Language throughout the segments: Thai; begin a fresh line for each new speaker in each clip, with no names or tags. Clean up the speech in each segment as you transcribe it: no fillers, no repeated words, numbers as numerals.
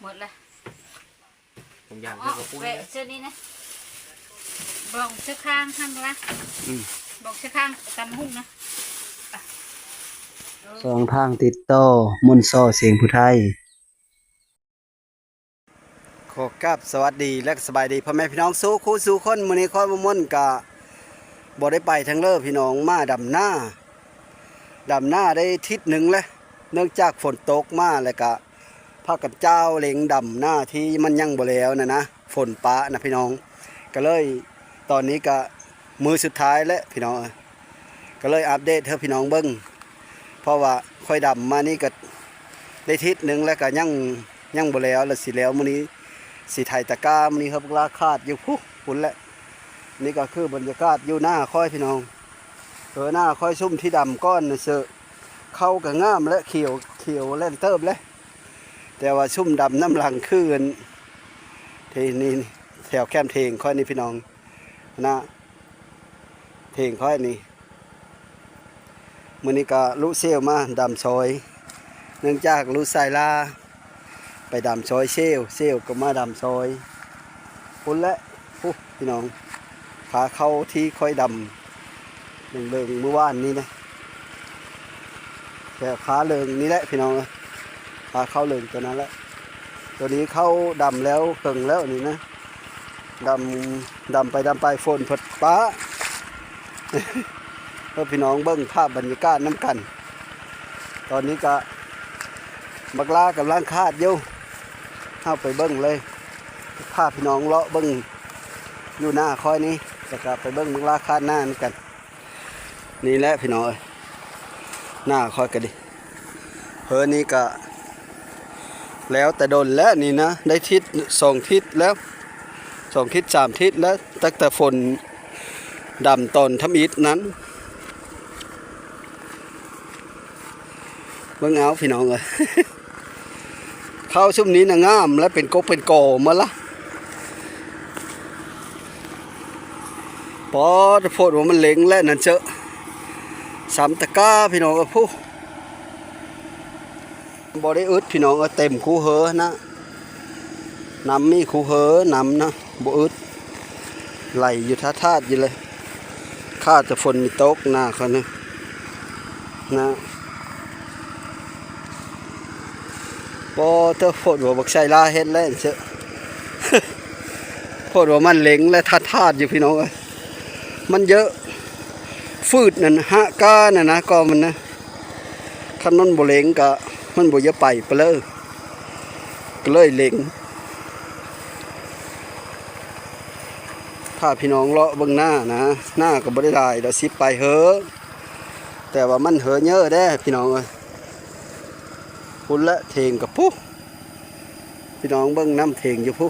หมดละ
ผมอยาก
อ๋อ
จะปุ้ย
เวะเสื้อนี้นะบอกเสื้อข้างข้างละบอกเสื้อข้างตำหุ่งนะ
สองทางติดต่อมุนซอเสียงผู้ไทยขอกราบสวัสดีและสบายดีพ่อแม่พี่น้องสู้คู่สู้คนมื้อนี้ข้อยบ่ม่วนกะบ่ได้ไปทางเลิศพี่น้องมาดำหน้าได้ทิศหนึ่งแล้วเนื่องจากฝนตกมาแล้วก็พากันเจ้าเล็งดำหน้าที่มันยังบ่แล้วนะฝนฟ้านะพี่น้องก็เลยตอนนี้ก็มือสุดท้ายแล้วพี่น้องก็เลยอัปเดตให้พี่น้องเบิ่งเพราะว่าค่อยดำมานี่ก็ได้ทิศหนึ่งแล้วก็ยังบ่แล้วแล้วสิแล้วมื้อนี้สิไถตะกร้ามื้อนี้ครับราคาดอยู่พุ่นแหละนี่ก็คือบรรยากาศอยู่หน้าค่อยพี่น้องหน้าค่อยซุ่มที่ดำก้อนเสือเข้ากับง่ามและเขียวแล่นเติบเลยแต่ว่าซุ่มดำน้ำหลังคืนที่นี่แถวแคมเทงค่อยนี่พี่น้องนะเทงค่อยนี่มื้อนี้ก็ลุเซลมาดำซอยเนื่องจากลุไซลาไปดำซอยเซลก็มาดำซอยพุ่นและพี่น้องขาเข้าที่ค่อยดำเลิงเมื่อวานนี้นะแต่ขาเลิงนี่แหละพี่น้องขาเข้าเลิงตัวนั้นแหละตัวนี้เข้าดำแล้วเพิ่งแล้วนี่นะดำไปฝนผดป้าเพื่อพี่น้องเบิ้งภาพบรรยากาศน้ำกันตอนนี้ก็บักลากำลังคาดอยู่เข้าไปเบิ้งเลยภาพพี่น้องเลาะเบิ้งอยู่หน้าคอยนี้จะกลับไปเบิ้งบักลาคาดหน้านี่กันนี่แหละพี่น้องหน้าคอยกันดินี้ก็แล้วแต่โดนแล้วนี่นะได้ทิศ2 ทิศแล้ว2 ทิศ 3 ทิศแล้วตั้งแต่ฝนดำตอนทำอิฐนั้นเบิ่งเอาพี่น้องเอ้ยข้าวซุ่มนี้น่ะงามและเป็นกกเป็นกอมาละพอจะโพดว่ามันเล็งแล้วนั่นเจ้อ3 ตะกร้าพี่น้องผู้บ่ได้อึดพี่น้องเต็มคูเหอนะน้ำมีคูเหอน้ำนะบ่อึดไหลอยู่ท่าอยู่เลยข้าจะฝนมีตกหน้าเขานะพอเธอโพดว่าบักไซลาเฮ็ดแล้วเจ้อโพดว่ามันเล็งและท่าอยู่พี่น้องมันเยอะฟืดนั่นฮะก้าน่ะนะก็มันนะคันมันบ่เล็งก็มันบ่จะไปเลยก็เลยเล็งพาพี่น้องเลาะเบิ่งหน้านะหน้าก็บ่ได้หลายเดี๋ยวสิไปเหอแต่ว่ามันเหอเยอะแด้พี่น้องเอ้ยพุ่นละเทงกับพุพี่น้องเบิ่งน้ำเทงอยู่พุ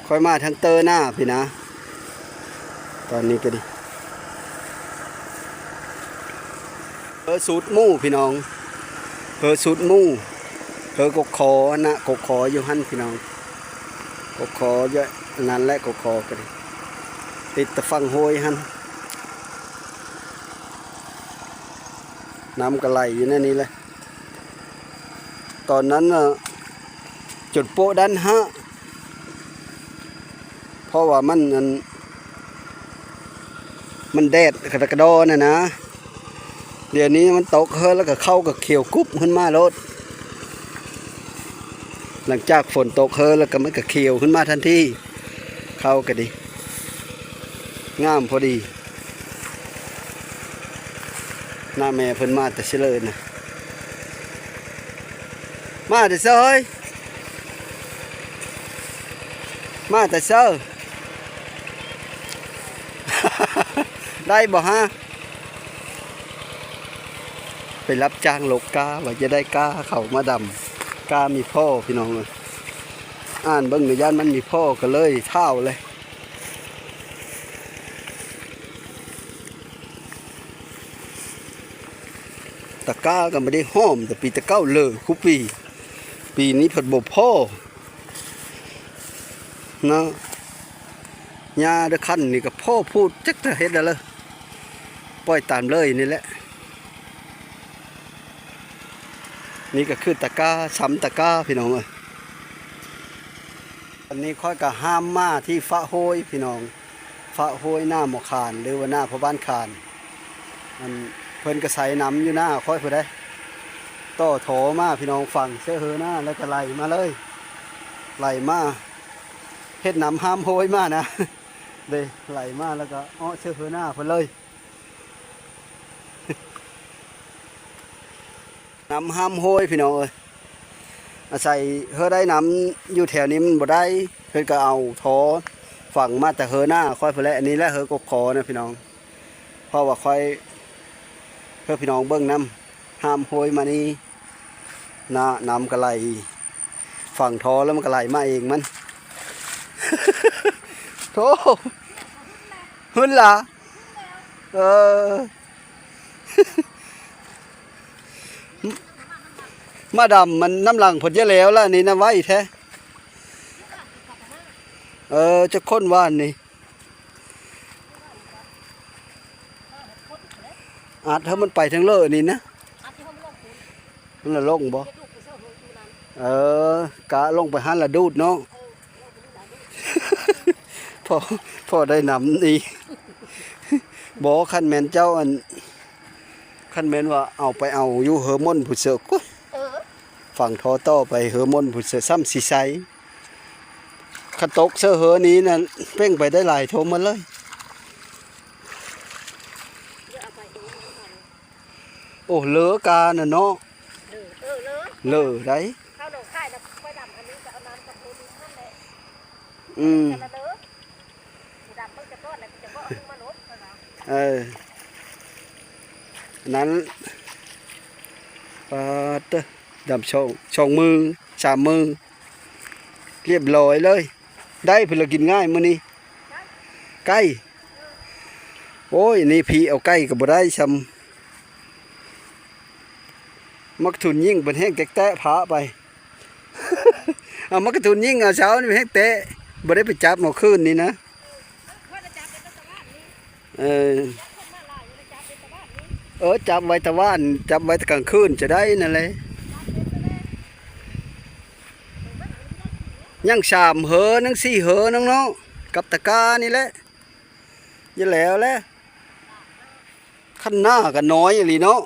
ค่อยมาทางเตอร์หน้าพี่นะตอนนี้ก็ดีสูตรมู่พี่น้องสูตรมู่กกคอนะกกคออยู่หั่นพี่น้องกกคอเยอะนั่นแหละกกคอก็ดีติดตะฟังโหยหั่นน้ำกระไหลอยู่ในนี้เลยตอนนั้นจุดโป๊ะดันฮะเพราะว่ามันแดดกระดอนะเดี๋ยวนี้มันตกเฮ้แล้วก็เข้ากับเขียวกุ๊บขึ้นมารถหลังจากฝนตกเฮ้แล้วก็มันก็เขียวขึ้นมาทันทีเข้ากันดีงามพอดีหน้าแม่เพิ่นมาแต่เฉลิมนะมาแต่เซยมาแต่เซยได้บ่ฮะไปรับจ้างโลกกาว่าจะได้กาเขามาดำกามีพ่อพี่น้องเลยอ่านเบิ้งในย่านมันมีพ่อก็เลยเท่าเลยตะก้าก็ไม่ได้ห้อมแต่ปีตะเก้าเลยคุปีนี้ผัดบบพ่อนะยาเดือดคันนี่กับพ่อพูดจักจะเห็นอะไรเลย ปล่อยตามเลยนี่แหละนี่ก็คือตะกร้าซ้ำตะกร้าพี่น้องเอ้ยอันนี้ค่อยก็ห้ามมาที่ฟ้าโฮยพี่น้องฟ้าโฮยหน้าหมอคานหรือว่าหน้าพ่อบ้านคานมันเพิ่นก็ใส่น้ำอยู่หน้าค่อยเพิ่นได้ต่อโถมาพี่น้องฟังเสื้อเฮือหน้าแล้วก็ไหลมาเลยไหลมาเฮ็ดน้ำห้ามโฮยมานะเลยไหลมาแล้วก็อ้อเสื้อเฮือหน้าเพิ่นเลยน้ำห้ามโฮยพี่น้องเอ้ยอาศัยเฮือได้น้ำอยู่แถวนี้มันบ่ได้เพิ่นก็เอาโถฝั่งมาแต่เฮือหน้าค่อยเพิ่นแหละอันนี้แหละเฮือกกขอนะพี่น้องเพราะว่าค่อยเพื่อพี่น้องเบิ่งน้ำห้ามโฮยมานี่น้ำก็ไหลฝั่งทอแล้วมันก็ไหลมาเองมัน โธ่หึ่นล่ะเออ มาดำมันน้ำหลังผลเยอะแล้วล่ะนี่นะไว้แท้จะค้นว่านนี่อาจถ้ามันไปทางเลอะนี่นะมันละลงบ่กะลงไปหันละดูดเนาะ พอได้นำนี่ บ่คันแม่นเจ้าอันคันแม่นว่าเอาไปเอาอยู่เฮอร์มอนผู้เสือกฝั่งทอต่อไปเฮอร์มอนผู้เสือซ้ำสีใสขันตกเสื้อเฮอนี้น่ะเพ่งไปได้หลายโถมันเลยโอ้เลอกาน่ะเนาะเลอได้นั้นดำช่องมือ3 มือเรียบร้อยเลยได้เพื่อกินง่ายมื้อนี้ไก่โอ้ยนี่พี่เอาไก่ก็บ่ได้ซ้ำมักทุนยิ่งเป็นแห้งแตะผาไป เอามักทุนยิ่งเอาเช้านี่เป็นแห้งแตะบ่ได้ไปจับเมื่อคืนนี่นะจับไว้ตะวันจับไว้กลางคืนจะได้นั่นเลยยัง3 เหอนัง4 เหอน้องเนาะกับตะกานี่แหละอย่าแล้วแหละขั้นหน้าก็น้อยอย่างนี้เนาะ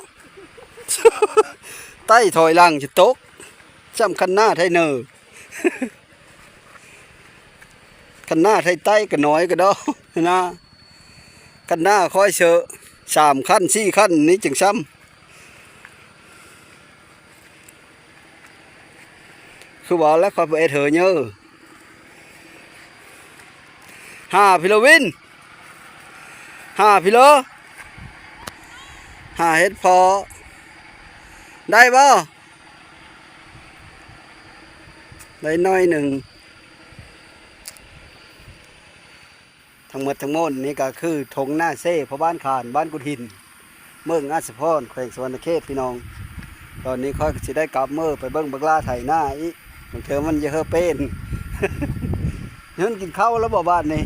ใต้ถอยหลังจะตกซ้ำขั้นหน้าไทยเนอ ขั้นหน้าไทยใต้ก็น้อยก็ดอนะขั้นหน้าคอยเชอะ3 ขั้น 4 ขั้นนี้จึงซ้ำคือบอกแล้วคอยไปเถอะเนอะ5 พิโลวิน5 พิโล5 เฮ็ดพอได้บ่ได้น้อยหนึ่งทั้งหมดทั้งมวลนี่ก็คือทงหน้าเซ่พบ้านขานบ้านกุฎหินเมืองอาสพรแขวงสวรรณเขตพี่น้องตอนนี้ค่อยจะได้กลับเมื่อไปเบิ้งบักลาไถหน้าอีกมันเธอมันเยอะเป็น เงินกินข้าวแล้วบ่บ้านนี่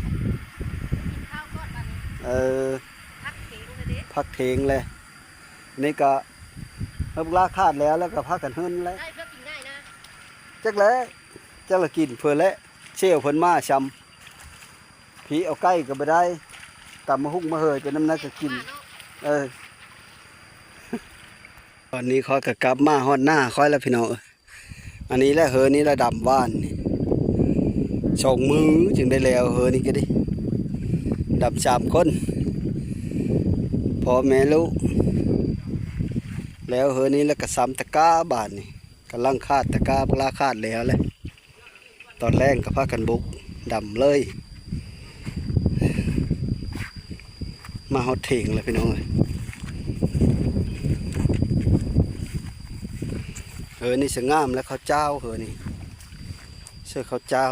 พักเทงเลยนี่ก็บักลาขาดแล้วก็พักกันเฮิรนแล้วจักแล้วจักละกินเพื่อแล้วเชี่ยวเพิ่นมาช้ำผีเอาใกล้ก็ไปได้ตำมาหุ้งมาเหยจนน้ำหนักก็กินตอนนี้ค่อยก็กลับมาฮอดหน้าค่อยแล้วพี่น้องอันนี้แหละเฮอนี้ระดับว่าน2 มือจึงได้แล้วเฮอนี้ก็ดิดับ3 คนพ่อแม่ลูกแล้วเฮอนี้แล้วก็3 ตะกร้าบาทนี่กำลังคาดตะกร้าปลาคาดแล้วแหละตอนแรกก็พากันบุกดำเลยมาฮอดเถงเลยพี่น้องเฮอนี่สงามแล้วเขาเจ้าเฮอนี่เสื้อเขาเจ้า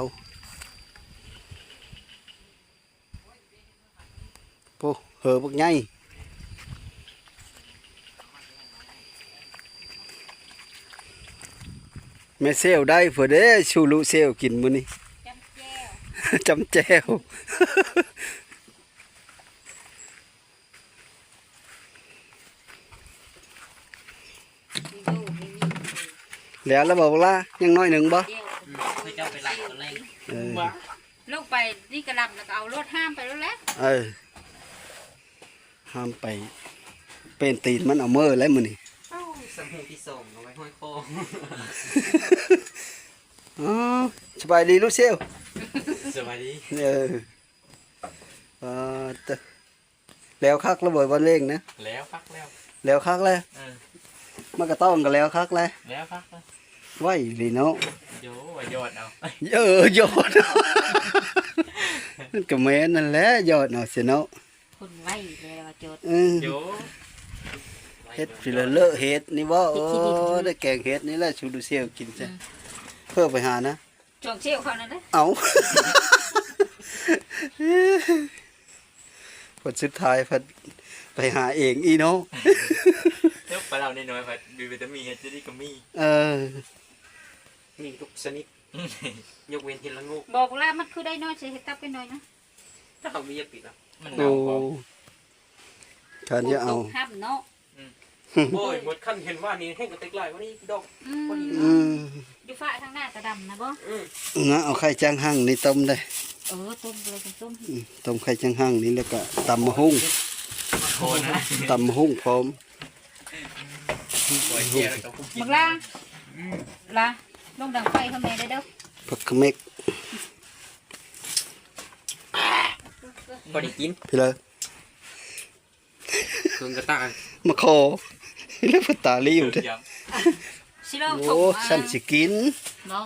โอ้เฮอพวกใหญ่แม่เซลได้เพื่อเด้ชูลูเซลกินมื้อนี้จำแจว แล้วบอกว่ายังน้อยหนึ่งบ่
เดียว
ไม่เจ้าไปไล่ตัวแรง
เออ
ลูกไปนี่กระลำแล้วก็เอารถห้ามไปแล้วแหละ
เออห้ามไปเป็นตีนมันเอาเมื่อแล้วมือนี่
สมูที่ส่งเอาไว้ห้อยคอ
อ๋อสบายดีลูกเซล
สวัสดี
เออตะแล้วคักระเบิดวันเร่งนะ
แล้วพักแล้ว
แล้วคักแล้ว มันก็ต้องกันแล้วคักแล้ว
แล้วพักแล้ว
ไว้ลีเนาะ
โย่ว่ายอดเอา
ยอดมันก็แม่นนั่นแหละยอดเนาะเสียเนาะ
คนไว้เลยว่าโจทย์
โย่
เฮ็ดฟิลเลอร์เฮ็ดนี่ว่าโอ้ได้แกงเฮ็ดนี่แหละชูดูเซียวกินซะเพื่อไปหานะ
จองเชี่ยวเขานั่นนะ
เอาผลสุดท้ายพัดไปหาเองอีเนาะ
เจ้าปลาเราในน้อยผัดมีวิตามินจะได้ก็มี
เออ
มีทุกชนิดยกเว้นเห็ดละงู
บอกว่ามันคือได้น้อยใช้เห็ดตับไปหน่อยนะ
ถ้าเขามียาปิดแล้วมันห
โอ้
นาวพอ
ฉันจะเอา
ห้ามเนาะ
โอ้ยหมดขั้นเห็นว่านี่ให้กระติกลายว่านี่ดอก
อืม
อยู่ฝ้าทางหน้าตะดำนะบ่
นะเอาไข่จ้างหั่งนี่ต้มได้
ต้มเลยต้ม
ต้มไข่จ้างหั่งนี่แล้วก็ตำมะฮุ่ง
โคนนะ
ตำมะฮุ่งพร้อม
ปล่อยเที่ยวแล้วก็คุกกิน
บักลาลงดังไฟข้างในได้เด้อ
ผักขะเม็ก
พอได้กิน
พี่เลย
เครื่องกระตาก
มาคอแล้วพัตตาลิ้วเด้อ
ชิโร่
โอ้ฉันสิกิน
เนาะ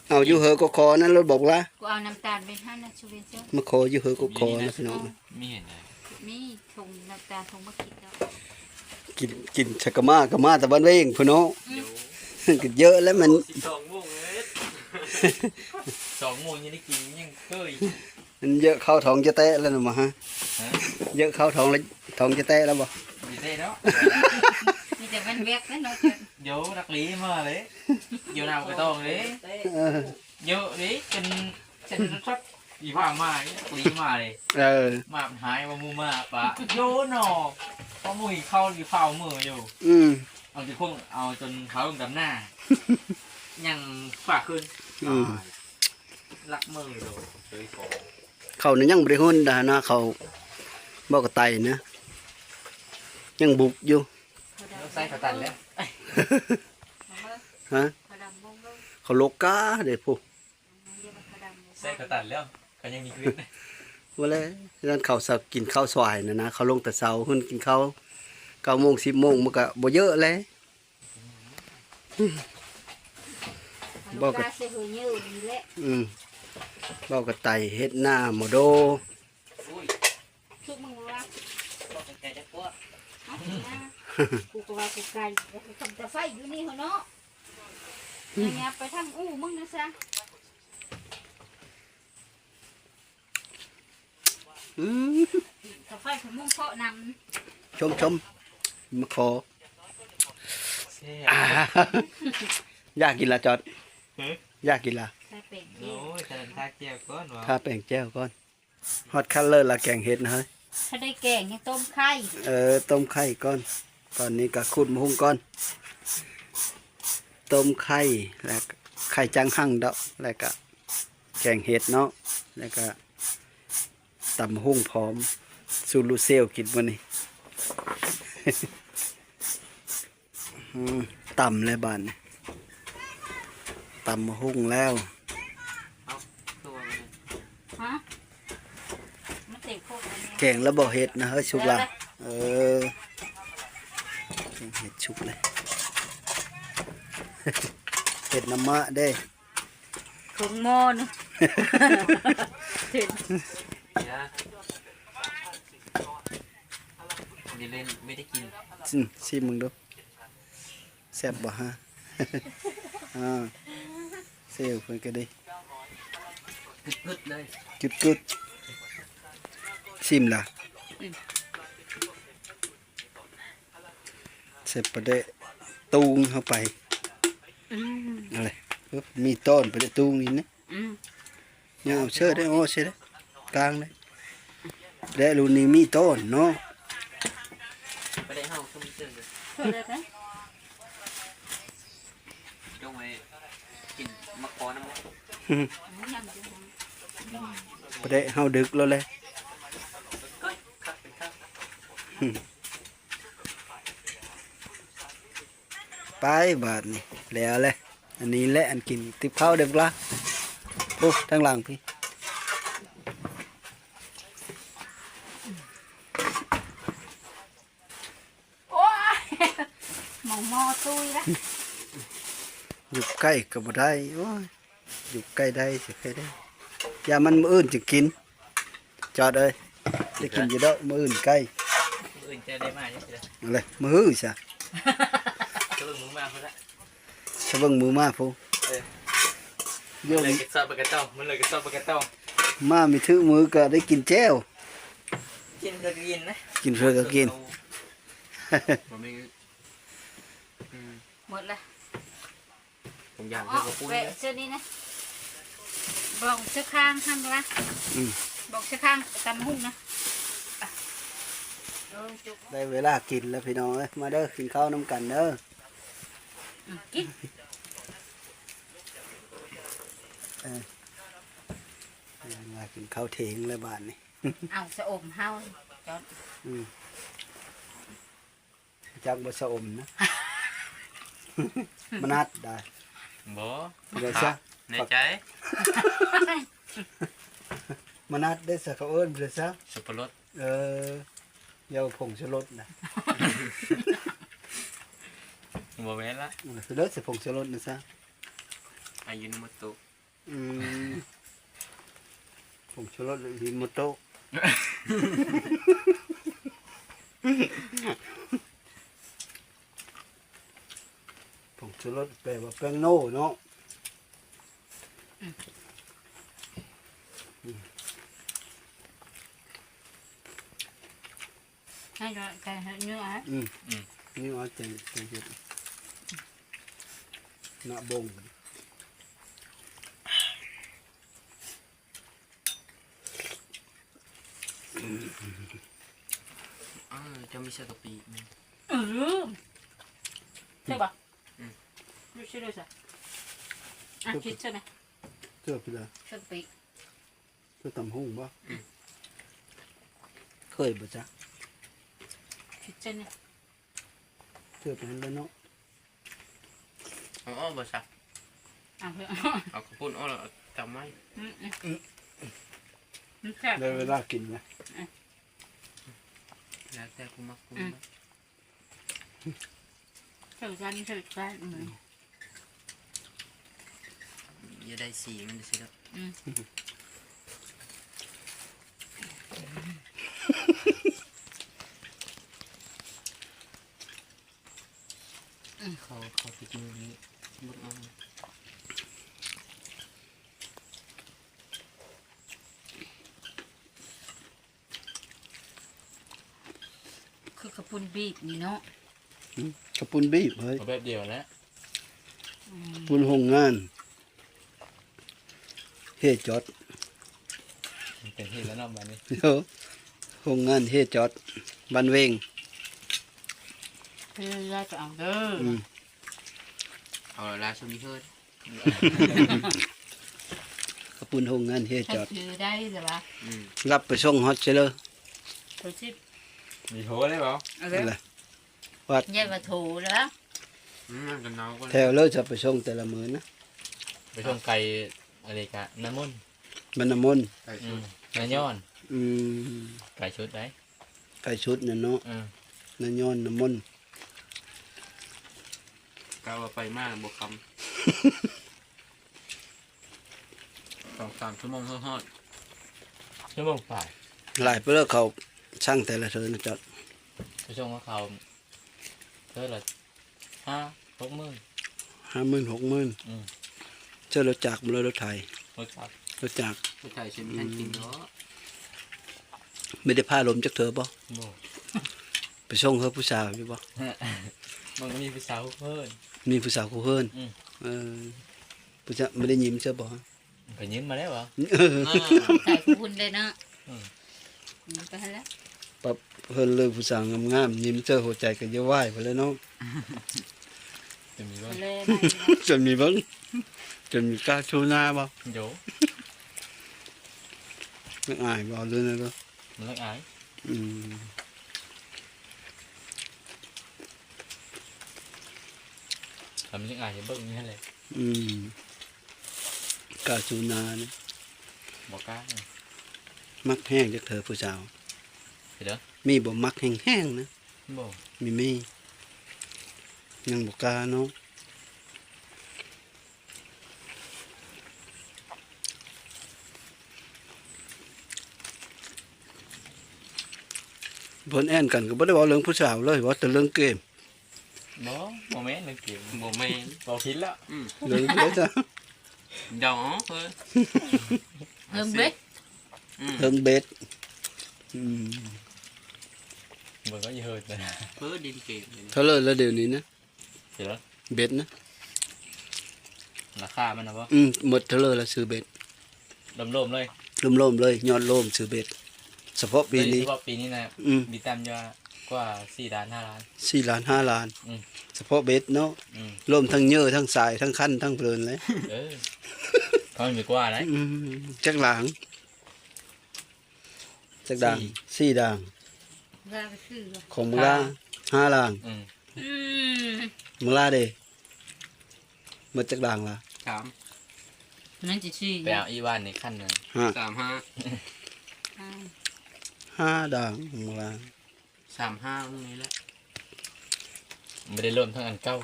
เอาอยู่เหอะก็คอนั่นรถบอกว่า
กูเอาน้ำตาลเป็น5นะชูเวนเซอร์
มาขออยู่เหอะก็คอนะพี่น้อง
มีเห็นเลย
มีทงน้ำตาลทงมะขิดแล้ว
กินชักกะมากะมาแต่บ้านเวงพี่น้อง
โย่
กินเยอะแล้วมัน
12 โมงเลย2 โมงยังได้กินยังเคย
มันเยอะเข้าท้องจะแตะแล้วนะมาฮะ
ฮะ
เยอะเข้าท้องแล้วท้องจะแตะแล้วบ่
ดีได้แล้ว
มีแต่มันแวกนะเนาะ
โย่รักlý mà đấy nhiều nào cái to đấy
เออ
nhiều đấy chân chân nó sắp đi vào mà ấy, lý mà đấy
เออ
mà hái mà mua mà bà vô nó có mùi khâu thì phao mở nhiều
อืม
เอาจะพุ่งเอาจนเขาลงกับหน้า ยังฝากขึ้น
อืม
รักมือโดเคยขอ
เขานี่ยังบ่ได้หุ่นดานะเขาบ่กระไตนะยังบุกอยู่
แล้วใส่ขาตันแล้ว
ฮะ
ขดำบงเลย
เขาโลกาเด้อผู้
เดี๋ยวมันขดำ
ใส่ขาตันแล้วเขายังมีชีวิต
ว่าแล้วนั่นเขาสักกินข้าวสวายนะเขาลงแต่เช้าหุ่นกินข้าว9 โมง 10 โมงมันก็บ่เยอะเลย
บอกกันเสียหัวเยอะนี่แหละ
บ่กระไตเฮ็ดหน้าหมอโด
อุ้ย
ทุกมึงว่า
บอกเป็นใจจะปวด
เอาสินะกูก็ว่ากูไกลทำแต่ไฟอยู่นี่เหรอเนาะเนี่ยไปทางอู้มึงนะซะ แต่ไฟของมึงเพาะน
ชมมาขอ
เสีย
อยากกินละจอดอยากกินละ
ำใส่เป็ด
โอ้ยแต่ทาเจียวก้อนวะ
ถ้าแป้งแจ้วก่อนฮอตคัลเลอร์ละแกงเห็ดนะเฮ้ย
ถ้าได้แกงยังต้มไข่
ต้มไข่ก่อนตอนนี้ก็ขุดมะฮุ่งก่อนต้มไข่แล้วก็ไข่จังหั่งดอกแล้วก็แกงเห็ดเนาะแล้วก็ตำมะฮุ่งพร้อมซูลูเซลกินมื้อนี้ ตำเลยบานนี่ตำมะฮุ่งแล้ว
เอาตัวมัน
ฮะมันเตะโคกอันนี้
แกงแล้วบ่เห็ดนะเฮ้ยชุกละเออแกงเห็ดชุกเลย เห็ดน้ำมะเด้
ถุงหม้อนะถึง
เนี่ยเดี๋ยวเล่นไม่ได้กิน
ชิมมึงดูแซ่บบ่ฮะ เซลเพิ่นก็ได้
กึดๆเลย
จุดกึดชิมล่ะเสร็จประเดะตูงเข้าไปอะไรปึ๊บมีต้นประเดะตูงนี่นะยังเอาเชือกได้โอ้ใช่ได้กลางได้และรุ่นนี้มีต้นเนาะ
ไม่ได้เห่าก็มีเจอเลย
เท่าไหร่นะ
ประเดี๋ยวเฮาดึกแล้วเลยไปบาดนี่แล้วเลยอันนี้แหละอันกินติบข้าวเด็กละโอ้ทั้งหลังพี่
โอ้ยหมองมอตุยละ
อยู่ใกล้ก็บ่ได้โอ้ยอยู่ใกล้ได้สิใกล้ได้อย่ามันมื้ออื่นจะกินจอดเอ้ยจะกินอยู่ดอกมื้ออื่นใกล้
อื่นจะได้มาเนี่ย
เอาเลยมื้อซะ
จะเบิ่งมึงมาเขาละ
สะเบิ่งมือมาพูโยม
เลยกระซอบกระเต้ามันเลยกระซอบกระเต้า
มามีถือมือก็ได้กินแจ้ว
กินก็กินนะ
กินเพื่อก็กิน
ผมมี
หมดละ
ผมอยาก
อ๋อ
ให้เขาพูด
แวะเสื้อนี้นะบอกเสื้อข้างทำละ
อืม
บอกเสื้อข้างตำหุ่งนะอ่ะจุก
ได้เวลากินแล้วพี่น้องเอ้ยมาเด้อกินข้าวน้ำกันเด้อ
กิน
มากินข้าวเทงแล้วบ้านนี่
เอาสะอมเฮาจอด
อืมจักบ่สะอมนะ มนัดได้
บ่
เดี๋ยวซะ
ในใจ
มนัดได้สักเขาเอิ้นเดี๋ยวซะ
สุปรส
เยาผงชูรสนะ
บ่แม่นละ
คือเลิศใส่ผงชูรสนะซะ
อายุนมโต
อืมผงชูรสฮิโมโตะผงชูรสแปลว่าแป้งโน่เนาะ
ให้เราแต่เนื้อฮะ
นี่ว่าใจเย็นหน้าบง
จะมีเสื้อกะปี
ใช่ปะดูใช่ด้วยสิอ่ะคิดใช่ไหม
เสื้อพี่ละ
เสื้อปี
เสื้อตำหุ่งบ่เคยบ่จ๊ะ
คิดใช่ไหม
เสื้อเป็นแล้วเนาะ
อ๋อบ่ซัก
เอาเถอะ
เอาข้าวปุ้นอ๋อจำไว้
มันแซ่บ
ได้เวลากินแล้ว
แล้วแต่กูมักกู
เสิร์ฟกันเสิร์ฟกัน
อย่าได้สีมันสิแล้วเขาไปกินนี้บุกเอา
คือกระปุนบีบนี่เนาะ
กระปุนบีบเฮ้ย
เอาแบบเดียวแล้ว
ปุนโรงงานเฮ็ดจอด
เป็นที่แล้วนอกมานี่
เดี๋ยวโรงงานเฮ็ดจอดบ้านเวง
เพื่อจะเอาเด้อ
เอาลาชุมิเฮิร์ด
กระปุนโรงงานเฮ็ด
ให้
จอด
คือได้หรือเปล่า
รับไปส่งฮอตเชลเลย
ตัวชิป
มีโถได้เปล่า
เอาเล
นั่
ย
นแหละ
แยกมาถูแล้ว
กันน้องก็
แถวเลยจะไปส่งแต่ละมื้อนะ
ไปชมไก่อะไรกะน้ำมัน
มันน้ำมนต์
น้ำย้อน
อืม
ไก่ชุดได้
ไก่ชุดน่ะเนาะน้ำย้อนน้ำมนต์
ก้าวไปมากบวกคำ2-3 ชั่วโมงทอดชั่วโมงป่าย
หลายเพื่อเขาช่างแต่ละเธอนะจอด
ไปชมว่าเขาเท่าไหร่5-6 มื้อ
50,000 60,000เชื่อรถจักรมาเลยรถไถ
รถจักร
รถจักร
รถไถใช้มีทันกินเนาะ
ไม่ได้พาลมจากเธอบ่
โบ่
ไปส่งเธอผู้สาวอยู่บ่
มันมีภาษาเพิ่น
มีผู้สาวคู่เพิ่น
อืม
ผู้สาวไม่ได้ยิ้มเชื่อบ่
ไปยิ้มมาแล้วเหรอ
ใส่คุณเลยเนาะไปแล้ว
ปั๊บเพิ่นเลยผู้สาวงามๆยิ้มเจอหัวใจก็จะไหวไปเลยเนาะ
จะมีบ้าง
เลย
จนมีเบิ้งจนมีกาชูนาบ่
โย
ไม่อายบ่เลยนะก็
มันเล็กอาย
อืม
ทำเล็กอายจะเบิ้งนี่แหละ
อืมกาชูนาเนี่ย
บอกกล้า
มักแห้งจากเธอผู้สาว
เห็นเด้อ
มีบ่มักแห้งๆนะ
บอก
มียังบ่กล้าเนาะเพิ่นแอ่นกันก็บ่ได้เว้าเรื่องผู้สาวเลยเว่าแต่เรื่องเกม
บอกโมเมนต์เล่นเกม
บ่แม่น
บอกผิดแล้ว
เรื่องเด้อจ้ะ
ดอกเฮ้ย
เริ่มเบ็ด
เรื่องเบ็ดอืม
เบิ้งก็เยอะเลย
เพิ่นดินเกมเลย
เท่าเลยแล้วเดี๋ยวนี้นะ
เห็นเด้อ
เบ็ดนะ
ราคามันนะบ่
หมดเท่าเลยแล้วซื้อเบ็ด
รวมๆเลย
ล่มๆเลยยอดล่มซื้อเบ็ดเฉพาะปีนี้
เฉพาะปีนี้นะ
อืม
มีแต้มเยอะกว่า4 ล้าน5 ล้าน
4 ล้าน5 ล้าน
อืม
เฉพาะเบ็ดเนาะ
อืม
ล่มทั้งเหยอะทั้งสายทั้งคันทั้งเพลินเลย
เขามีกว่าไหน
จักหลังจักด่าง4ด่าง
ว่าไปซื้อ
ของมึงลา5หลัง
อืม
อืม
มึงลาเด้หมดจักด่างละ
สาม
นั่นจะซื้อ
ไปเอาอีวานในขั้นหนึ่ง
สามห้า
5ด่างมึงลา
สามห้าตรงนี้แหละ
ไม่ได้เริ่มทั้งอันเก้า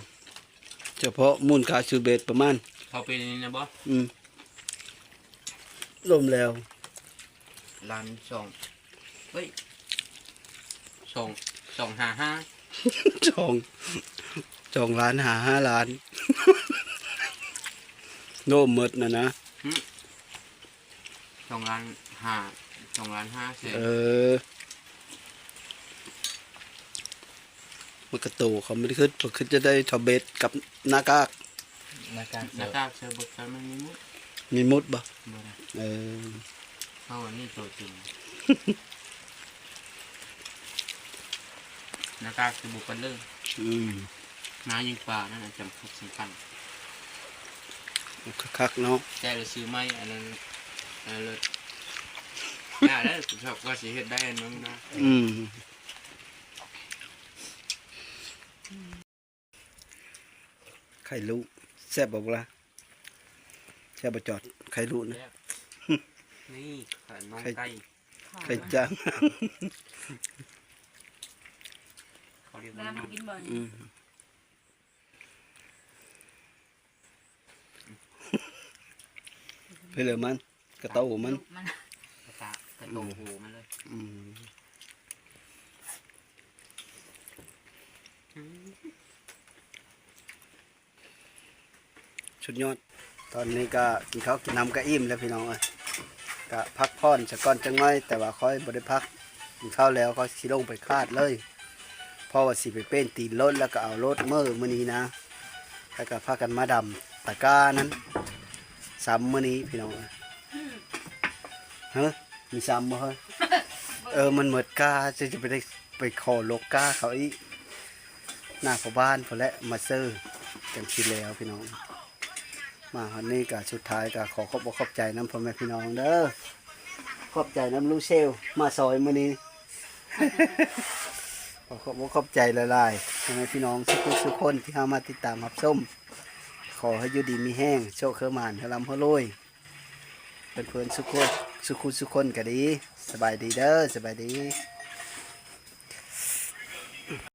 เฉพาะมูลค่าซื้อเบ็ดประมาณ
เขาเป็นนี่นะบ่
ล่มแล้ว
ล้านสองเฮ้ยสองห้าห้า
2 ล้านหา5ล้าน โน่มหมดนะ
สองล้านห้าแสน
มันกระตูเขาไม่ได้ขึ้นจะได้ทอเบ็ดกับหน้ากาก
หน้ากาก
หน้ากากเซอร์บุกกันมันมีมุด
มีมุดบ่
บ่ได้
เออ
เข้าอันนี้ตัวจริงหน้ากากเซอร์บุกกันเลย
อืม
น้ายิงปลานั่นน่ะจำคัดสำคัญ
คักๆเนาะ
แต่เราซื้อไม้อันนั้นเลยน่าได้ผมชอบก็สิเฮ็ดได้อันนั้นนะ
ไข่ลูกแซ่บบอกละแซ่บบ่จอดไข่ลูกนะ
นี่ขันน้องไก่
ไข่จ้าง
เขาเรียก
เว
ว่า
ลา
น้
มั
อน ง
กินบ่อย
เพื่อมันกระเต้ามัน
มัน
กระตะกระโตหูมันเลย
อืมชุดยอด ตอนนี้ก็กินข้าวกินน้ำก็อิ่มแล้วพี่น้องเอ้ยก็พักผ่อนสักก่อนจังน้อยแต่ว่าค่อยบ่ได้พักกินข้าวแล้วก็สิลงไปคาดเลยเพราะว่าสิไปเป็นตีนรถแล้วก็เอารถมื้อนี้นะแล้วก็พากันมาดำตะกร้านั้นซ้ำมื้อนี้พี่น้องเอ้ยเฮ้ยมีซ้ำบ่เฮ้ย มันหมดกาจะไปได้ไปขอโลกกาเขาอีกหน้าพ่อบ้านพอและมาเซอร์กันคิดแล้วพี่น้องมาวันนี้ก็สุดท้ายก็ขอขอบใจน้ำพ่อแม่พี่น้องเด้อขอบใจน้ำลูกเซลมาซอยมื้อนี้ ขอบใจหลายๆพ่อแม่พี่น้องทุกคนที่เข้ามาติดตามรับชมขอให้อยู่ดีมีแห้งโชคเครือหมานให้ร่ำให้รวยเพื่อนๆสุขคนก็ดีสบายดีเด้อสบายดี